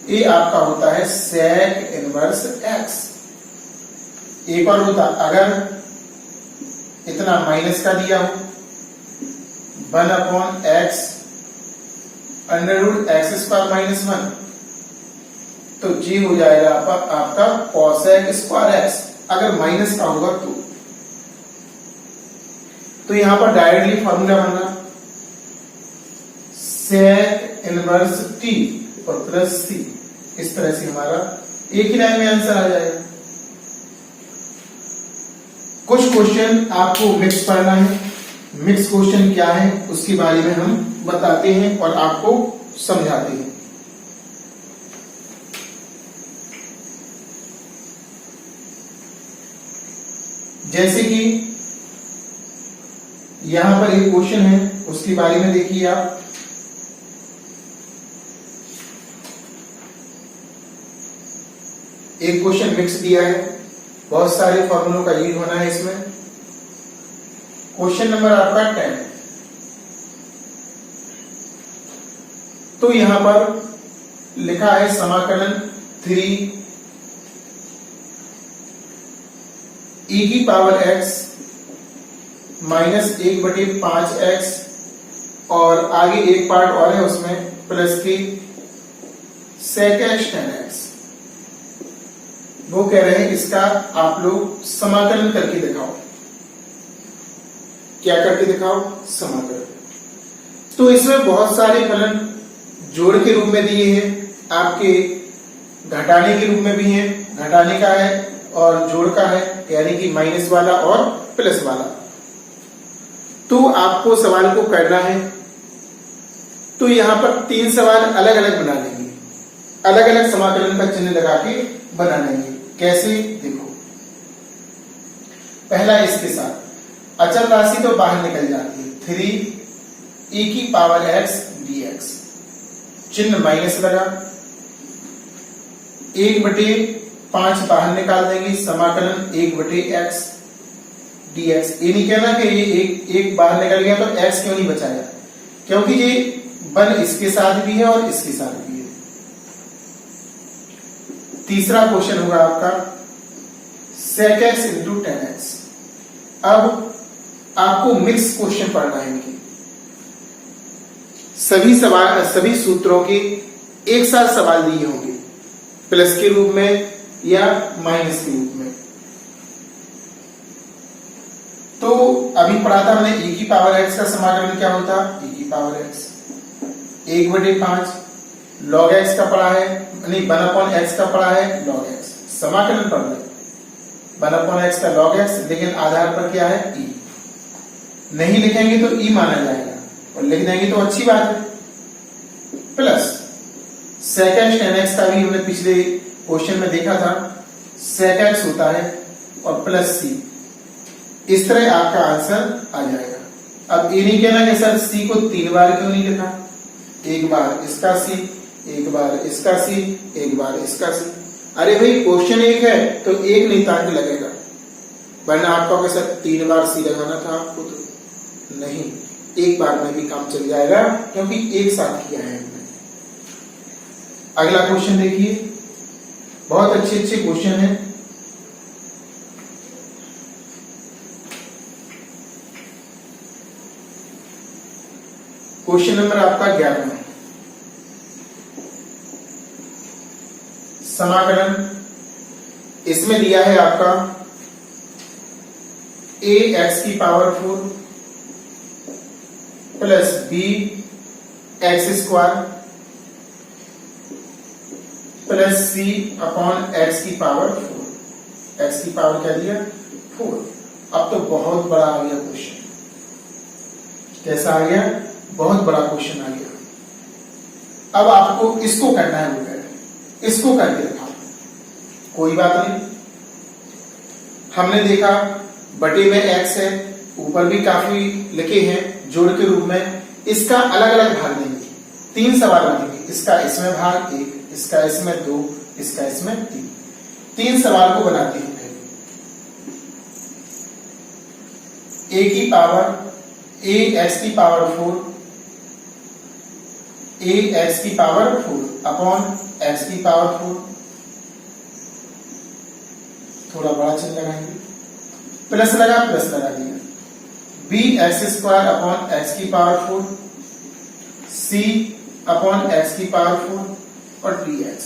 ये आपका होता है sec इनवर्स x। एक और होता, अगर इतना माइनस का दिया हो 1/x under root x square minus 1, तो जी हो जाएगा आपका cosec स्क्वायर x, अगर माइनस का होगा तो यहां पर डायरेक्टली फॉर्मूला बन रहा sec इनवर्स t और प्लस c, इस तरह से हमारा एक ही लाइन में आंसर आ जाएगा। कुछ क्वेश्चन आपको मिक्स पढ़ना है, मिक्स क्वेश्चन क्या है उसके बारे में हम बताते हैं और आपको समझाते हैं। जैसे कि यहां पर एक क्वेश्चन है, उसके बारे में देखिए आप। एक क्वेश्चन मिक्स दिया है, बहुत सारे फॉर्मूलों का यूज होना है इसमें। क्वेश्चन नंबर आपका 10। तो यहां पर लिखा है समाकलन 3 e की पावर x माइनस 1/5x, और आगे एक पार्ट और है उसमें प्लस की sec x tan x। वो कह रहे हैं इसका आप लोग समाकलन करके दिखाओ। क्या करके दिखाओ? समाकलन। तो इसमें बहुत सारे फलन जोड़ के रूप में दिए हैं, आपके घटाने के रूप में भी हैं, घटाने का है और जोड़ का है, यानी कि माइनस वाला और प्लस वाला। तो आपको सवाल को करना है, तो यहां पर 3 सवाल अलग अलग बना लेंगे, अलग अलग समाकलन का चिन्ह लगा के बना लेंगे। कैसे? देखो, पहला इसके साथ अचल राशि तो बाहर निकल जाती है, 3 e की पावर x dx, चिन्ह माइनस लगा, 1/5 बाहर निकाल देंगे, समाकलन 1/x dx। ये नहीं कहना कि ये एक बाहर निकल गया तो x क्यों नहीं बचाया, क्योंकि ये 1 इसके साथ भी है और इसके साथ भी है। तीसरा क्वेश्चन होगा आपका sec x into ten x. अब आपको मिक्स क्वेश्चन पढ़ना है इनकी, सभी सूत्रों के एक साथ सवाल दिए होंगे, प्लस के रूप में या माइनस के रूप में। तो अभी पढ़ा था हमने e की पावर x का समाकलन क्या होता, e की पावर x 1/5 log x का पढ़ा है, नहीं 1/x का पढ़ा है log x, समाकलन पढ़ लें 1/x का log x, लेकिन आधार पर क्या है e, नहीं लिखेंगे तो e माना जाएगा और लिख देंगे तो अच्छी बात है, plus sec x tan x का भी हमने पिछले क्वेश्चन में देखा था, sec x होता है और प्लस c, इस तरह आपका आंसर आ जाएगा। अब ये नहीं कहना कि सर c को 3 बार क्यों नहीं लिखा, एक बार इसका c, एक बार इसका c, एक बार इसका c। अरे भाई क्वेश्चन एक है तो एक नियतांक लगेगा, वरना आपको सर 3 बार c लगाना था आपको, तो नहीं, एक बार में भी काम चल जाएगा क्योंकि एक साथ किया है हमने। अगला क्वेश्चन देखिए, बहुत अच्छे अच्छे क्वेश्चन है। क्वेश्चन नंबर आपका 11, समाकलन, इसमें दिया है आपका a x की power 4 plus b x square plus c upon x की पावर 4, x की पावर क्या दिया 4। अब तो बहुत बड़ा आ गया क्वेश्चन, कैसा आ गया, बहुत बड़ा क्वेश्चन आ गया। अब आपको इसको करना है, वो इसको करके रखा, कोई बात नहीं। हमने देखा बटे में x है, ऊपर भी काफी लिखे हैं जोड़ के रूप में, इसका अलग अलग भाग देंगे, 3 सवाल बनेंगे, इसका इसमें भाग 1, इसका इसमें 2, इसका इसमें 3 सवाल को बनाते हैं। a की पावर a x की पावर 4, a x की पावर 4 अपॉन x की पावर 4, थोड़ा बड़ा चिन्ह लगाएंगे, प्लस लगा दिया, b x square upon x की पावर 4, c अपॉन x की पावर 4 और dx।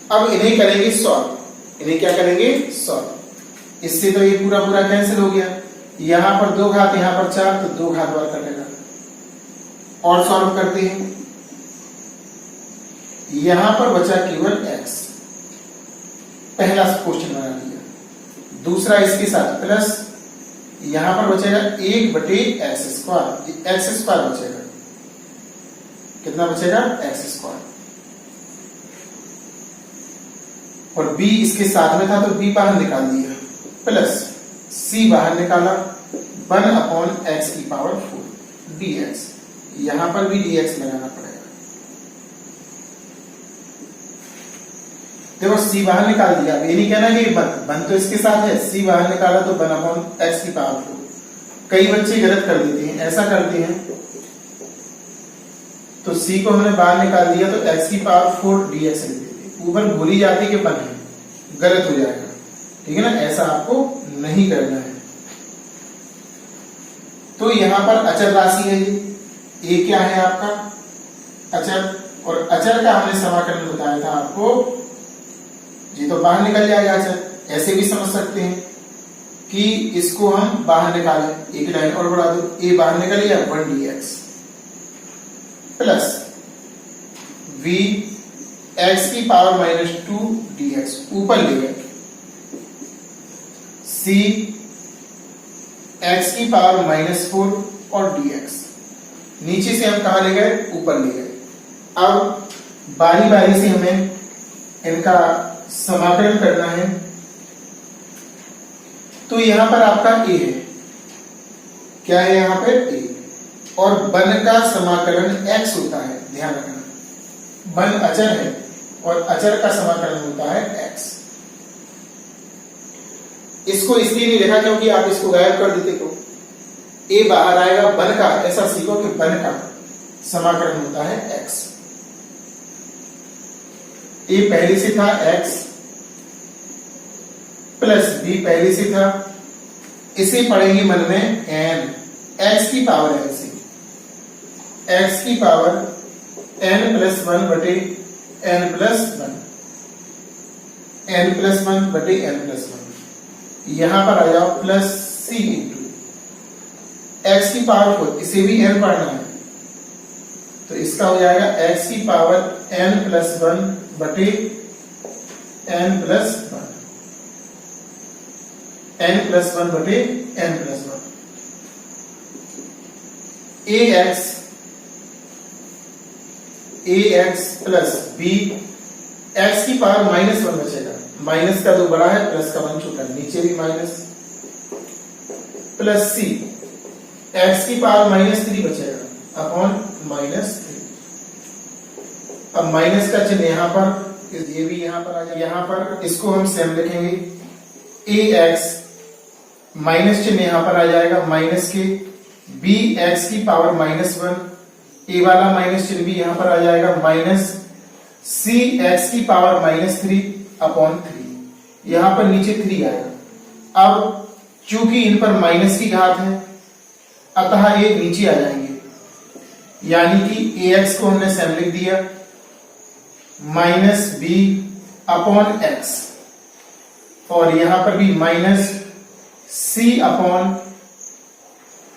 अब इन्हें करेंगे सॉल्व, इन्हें क्या करेंगे सॉल्व। इससे तो ये पूरा पूरा कैंसिल हो गया, यहां पर 2 घात, यहां पर 4, तो 2 घात बार कटेगा। और सॉल्व करते हैं, यहां पर बचा केवल x, पहला क्वेश्चन बना लिया, दूसरा इसके साथ प्लस, यहां पर बचेगा 1/x स्क्वायर, x स्क्वायर बचेगा, कितना बचेगा x स्क्वायर, और b इसके साथ में था तो b बाहर निकाल दिया, प्लस c बाहर निकाला, 1/x की पावर 4 dx, यहां पर भी dx लगाना पड़ेगा। देखो c बाहर निकाल दिया, अब ये नहीं कहना कि बन तो इसके साथ है, c बाहर निकाला तो 1/x की पावर 4। कई बच्चे गलत कर देते हैं, ऐसा करते हैं तो c को हमने बाहर निकाल दिया तो x की पावर 4 dx लिख देते, ऊपर भूल ही जाती कि बन है, गलत हो जाएगा, ठीक है ना, ऐसा आपको नहीं करना है। तो यहां पर अचर राशि है, ये क्या है आपका अचर, और अचर का हमने समाकलन बताया था आपको, ये तो बाहर निकल जाएगा अचर। ऐसे भी समझ सकते हैं कि इसको हम बाहर निकालें, एक लाइन और बढ़ा दो, a बाहर निकल गया 1 dx प्लस v x की पावर -2 dx, ऊपर ले गए, c x की पावर -4 और dx, नीचे से हम कहा ले गए, ऊपर ले गए। अब बारी बारी से हमें इनका समाकलन करना है। तो यहां पर आपका a है, क्या है यहां पे a, और बन का समाकलन x होता है, ध्यान रखना, बन अचर है और अचर का समाकलन होता है x। इसको इसलिए नहीं लिखा क्योंकि आप इसको गायब कर देते तो a बाहर आएगा, बन का, ऐसा सीखो कि बन का समाकलन होता है x। a पहले से था x, प्लस बी पहले से था, इसे पढ़ेंगे मन में एन, एक्स की पावर एन से, एक्स की पावर एन प्लस वन बटे n plus one, n plus one बटे एन प्लस वन। यहां पर आ जाओ प्लस सी इंटू एक्स की पावर 4, इसे भी एन पढ़ना है तो इसका हो जाएगा एक्स की पावर एन प्लस वन बटे n plus one, n plus one बटे n plus one. A x plus B, x की पावर माइनस वन बचेगा, माइनस का 2 बड़ा है, प्लस का 1 छोटा, नीचे भी माइनस, प्लस सी, एक्स की पावर -3 बचेगा अपॉन -3। अब माइनस का चिन्ह यहां पर, ये भी यहां पर आ जाएगा, यहां पर इसको हम सेम लिखेंगे, ए एक्स माइनस चिन्ह यहां पर आ जाएगा माइनस के, बी एक्स की पावर -1, ए वाला माइनस चिन्ह भी यहां पर आ जाएगा माइनस सी एक्स की पावर -3 अपॉन 3, यहां पर नीचे 3 आएगा। अब चूंकि इन पर माइनस की घात है अतः ये नीचे आ जाएंगे, यानी कि ए एक्स को हमने सेम लिख दिया माइनस बी अपॉन एक्स, और यहां पर भी माइनस सी अपॉन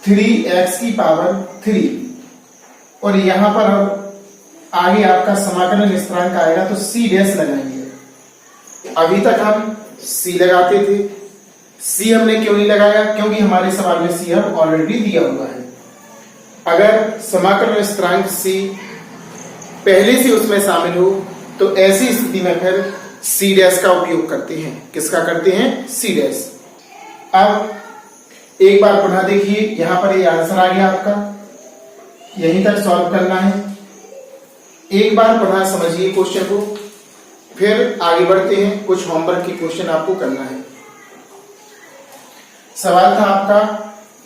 3x की पावर 3, और यहां पर अब आगे आपका समाकलन स्थिरांक आएगा तो c डैश लगाएंगे। अभी तक हम c लगाते थे, c हमने क्यों नहीं लगाया, क्योंकि हमारे सवाल में c अब ऑलरेडी दिया हुआ है। अगर समाकलन स्थिरांक c पहले से उसमें शामिल हो तो ऐसी स्थिति में फिर c डैश का उपयोग करते हैं। किसका करते हैं? c dash. अब एक बार पुनः देखिए, यहां पर ये आंसर आ गया आपका, यहीं तक सॉल्व करना है। एक बार पुनः समझिए क्वेश्चन को, फिर आगे बढ़ते हैं। कुछ होमवर्क की क्वेश्चन आपको करना है। सवाल था आपका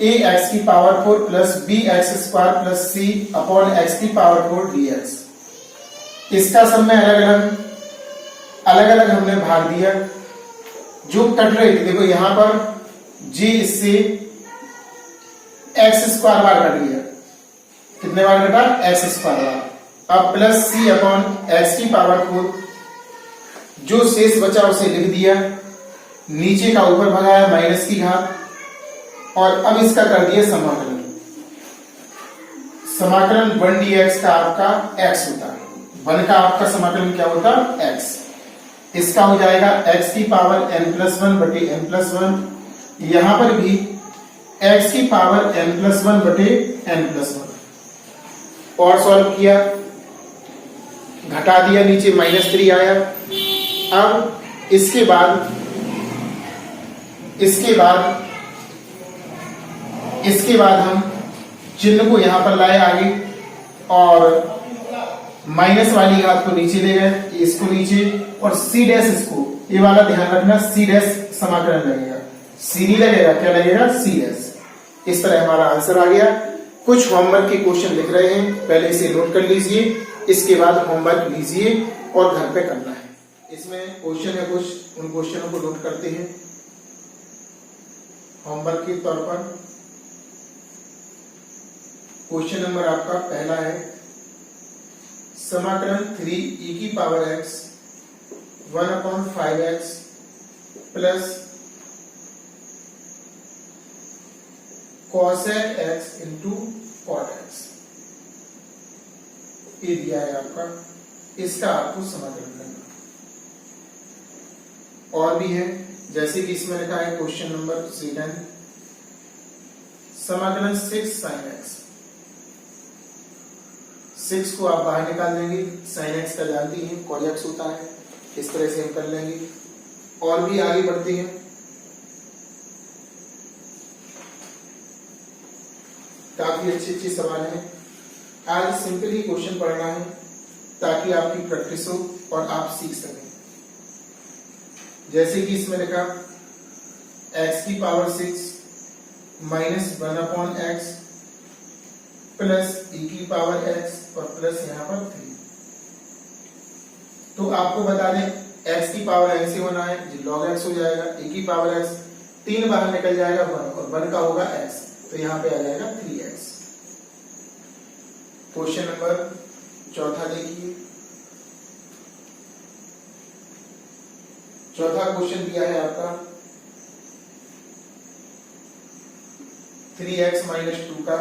ए एक्स की पावर 4 प्लस B X square plus C upon X की पावर 4 dx। इसका सब में अलग अलग हमने भाग दिया जो कट रहे थे। देखो यहां पर जी इससे एक्स स्क्वायर बार कट गया, कितने बार कटा? X square bar. अब प्लस सी अपॉन एक्स की पावर 4, जो शेष बचा उसे लिख दिया, नीचे का ऊपर भगाया माइनस की घात, और अब इसका कर दिया समाकलन। समाकलन 1 dx का आपका x होता है, 1 का आपका समाकलन क्या होता? x। इसका हो जाएगा x की पावर n+1 बटे n+1, यहां पर भी x की पावर n+1 बटे n+1, और सॉल्व किया, घटा दिया, नीचे -3 आया। अब इसके बाद हम चिन्ह को यहां पर लाए आगे, और माइनस वाली घात को नीचे ले गए, इसको नीचे, और सी डैश, इसको ये वाला ध्यान रखना, सी डैश समाकलन लगेगा, सी नहीं लगेगा, क्या लगेगा? C dash. इस तरह हमारा आंसर आ गया। कुछ होमवर्क के क्वेश्चन लिख रहे हैं, पहले इसे नोट कर लीजिए, इसके बाद होमवर्क लीजिए और घर पे करना है। इसमें क्वेश्चन है कुछ, उन क्वेश्चनों को नोट करते हैं होमवर्क के तौर पर। क्वेश्चन नंबर आपका पहला है, समाकलन 3e की power x 1/5x plus cosec x into cot x, ये दिया है आपका, इसका आपको समाकलन करना। और भी है, जैसे कि इसमें लिखा है क्वेश्चन नंबर 7, समाकलन 6 sin x, 6 को आप बाहर निकाल देंगे, sin x का जानती हैं cos x होता है, इस तरह से हम कर लेंगे। और भी आगे बढ़ते हैं। काफी अच्छे सवाल हैं। आज सिंपली क्वेश्चन पढ़ना है ताकि आपकी प्रैक्टिस हो और आप सीख सकें। जैसे कि इसमें लिखा x की power 6 minus 1/x plus e की पावर x और प्लस यहां पर 3। तो आपको बता दें x की पावर n से होना है, जी log x हो जाएगा, e की पावर x, 3 बाहर निकल जाएगा 1 और 1 का होगा x, तो यहाँ पे आ जाएगा 3x। क्वेश्चन नंबर चौथा देखिए। चौथा क्वेश्चन दिया है आपका 3x माइनस 2 का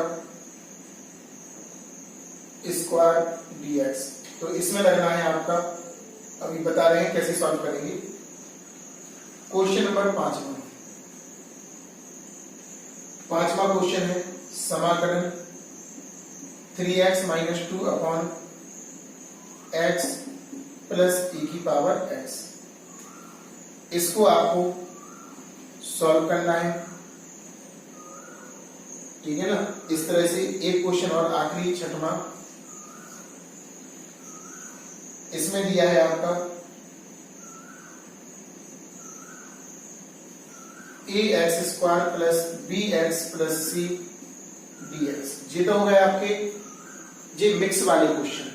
स्क्वायर dx। तो इसमें लगना है आपका, अभी बता रहे हैं कैसे सॉल्व करेंगे। क्वेश्चन नंबर पांचवा क्वेश्चन है समाकलन 3x minus 2 upon x plus e की पावर x। इसको आपको सॉल्व करना है, ठीक है ना। इस तरह से एक क्वेश्चन और आखिरी छठवां, इसमें दिया है आपका ax square plus bx plus c dx। ये तो हो गए आपके ये मिक्स वाले क्वेश्चन,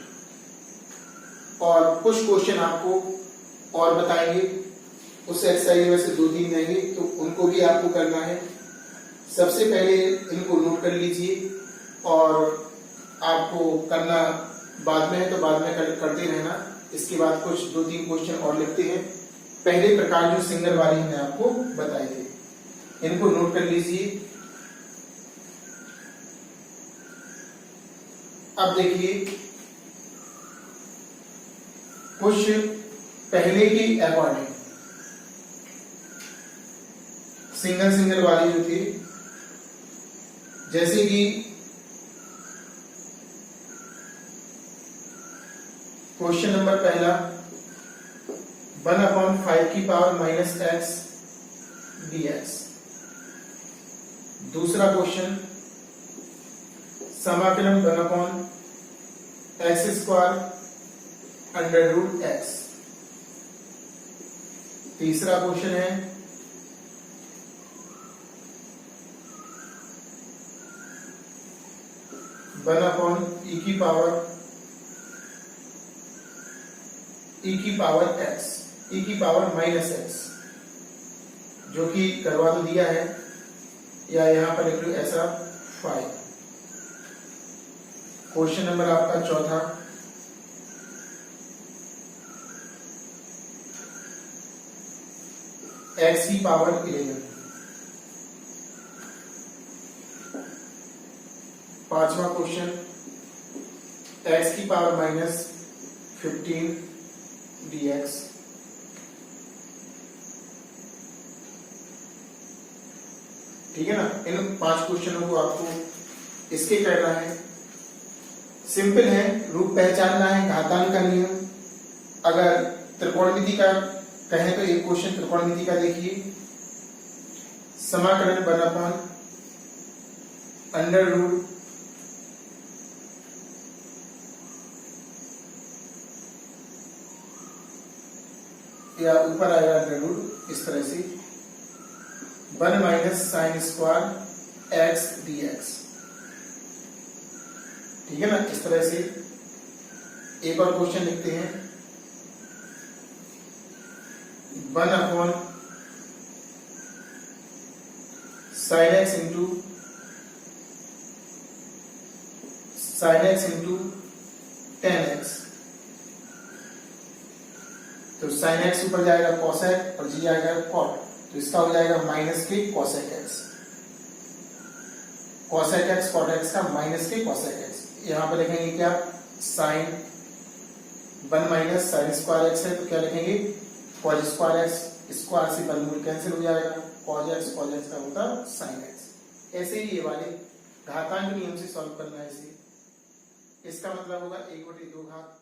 और कुछ क्वेश्चन आपको और बताएंगे उस एक्सरसाइज में से 2-3 रहेंगे, तो उनको भी आपको करना है। सबसे पहले इनको नोट कर लीजिए, और आपको करना बाद में है तो बाद में करते रहना। इसके बाद कुछ 2-3 क्वेश्चन और लिखते हैं। पहले प्रकार जो सिंगल वाले हमने आपको बताए थे, इनको नोट कर लीजिए। अब देखिए कुछ पहले के अकॉर्डिंग सिंगल वाले जो थे, जैसे कि क्वेश्चन नंबर पहला 1/5 की पावर माइनस x dx। दूसरा क्वेश्चन समाकलन 1/x square under root x। तीसरा क्वेश्चन है e की पावर x, e की पावर माइनस x, जो कि करवा तो दिया है, या यहां पर लिख लो ऐसा 5। क्वेश्चन नंबर आपका चौथा x की पावर 11। पांचवा क्वेश्चन x की पावर माइनस 15 dx। ठीक है ना। इन 5 क्वेश्चनों को आपको इसके करना है। सिंपल है, रूप पहचानना है, घातांक का नियम। अगर त्रिकोणमिति का कहें तो एक क्वेश्चन त्रिकोणमिति का देखिए, समाकलन 1/√, या ऊपर आएगा अंडर इस तरह से 1 minus sine square x dx। ठीक है ना। इस तरह से एक और क्वेश्चन लिखते हैं 1 upon sine x into ten x. तो साइन एक्स ऊपर जाएगा कॉसेक और जी आएगा कॉट, तो इसका हो जाएगा माइनस के cosec x. Cosec x cot x का माइनस के कॉसेक एक्स। यहां पर लिखेंगे क्या, sine 1 minus sine square x है, तो क्या लिखेंगे कॉज स्क्वायर एक्स। स्क्वायर से वर्गमूल कैंसिल हो जाएगा, कॉज एक्स का होता साइन एक्स। ऐसे ही ये वाले घातांक नियम से सॉल्व करना है इसे। इसका मतलब होगा 1/2 घात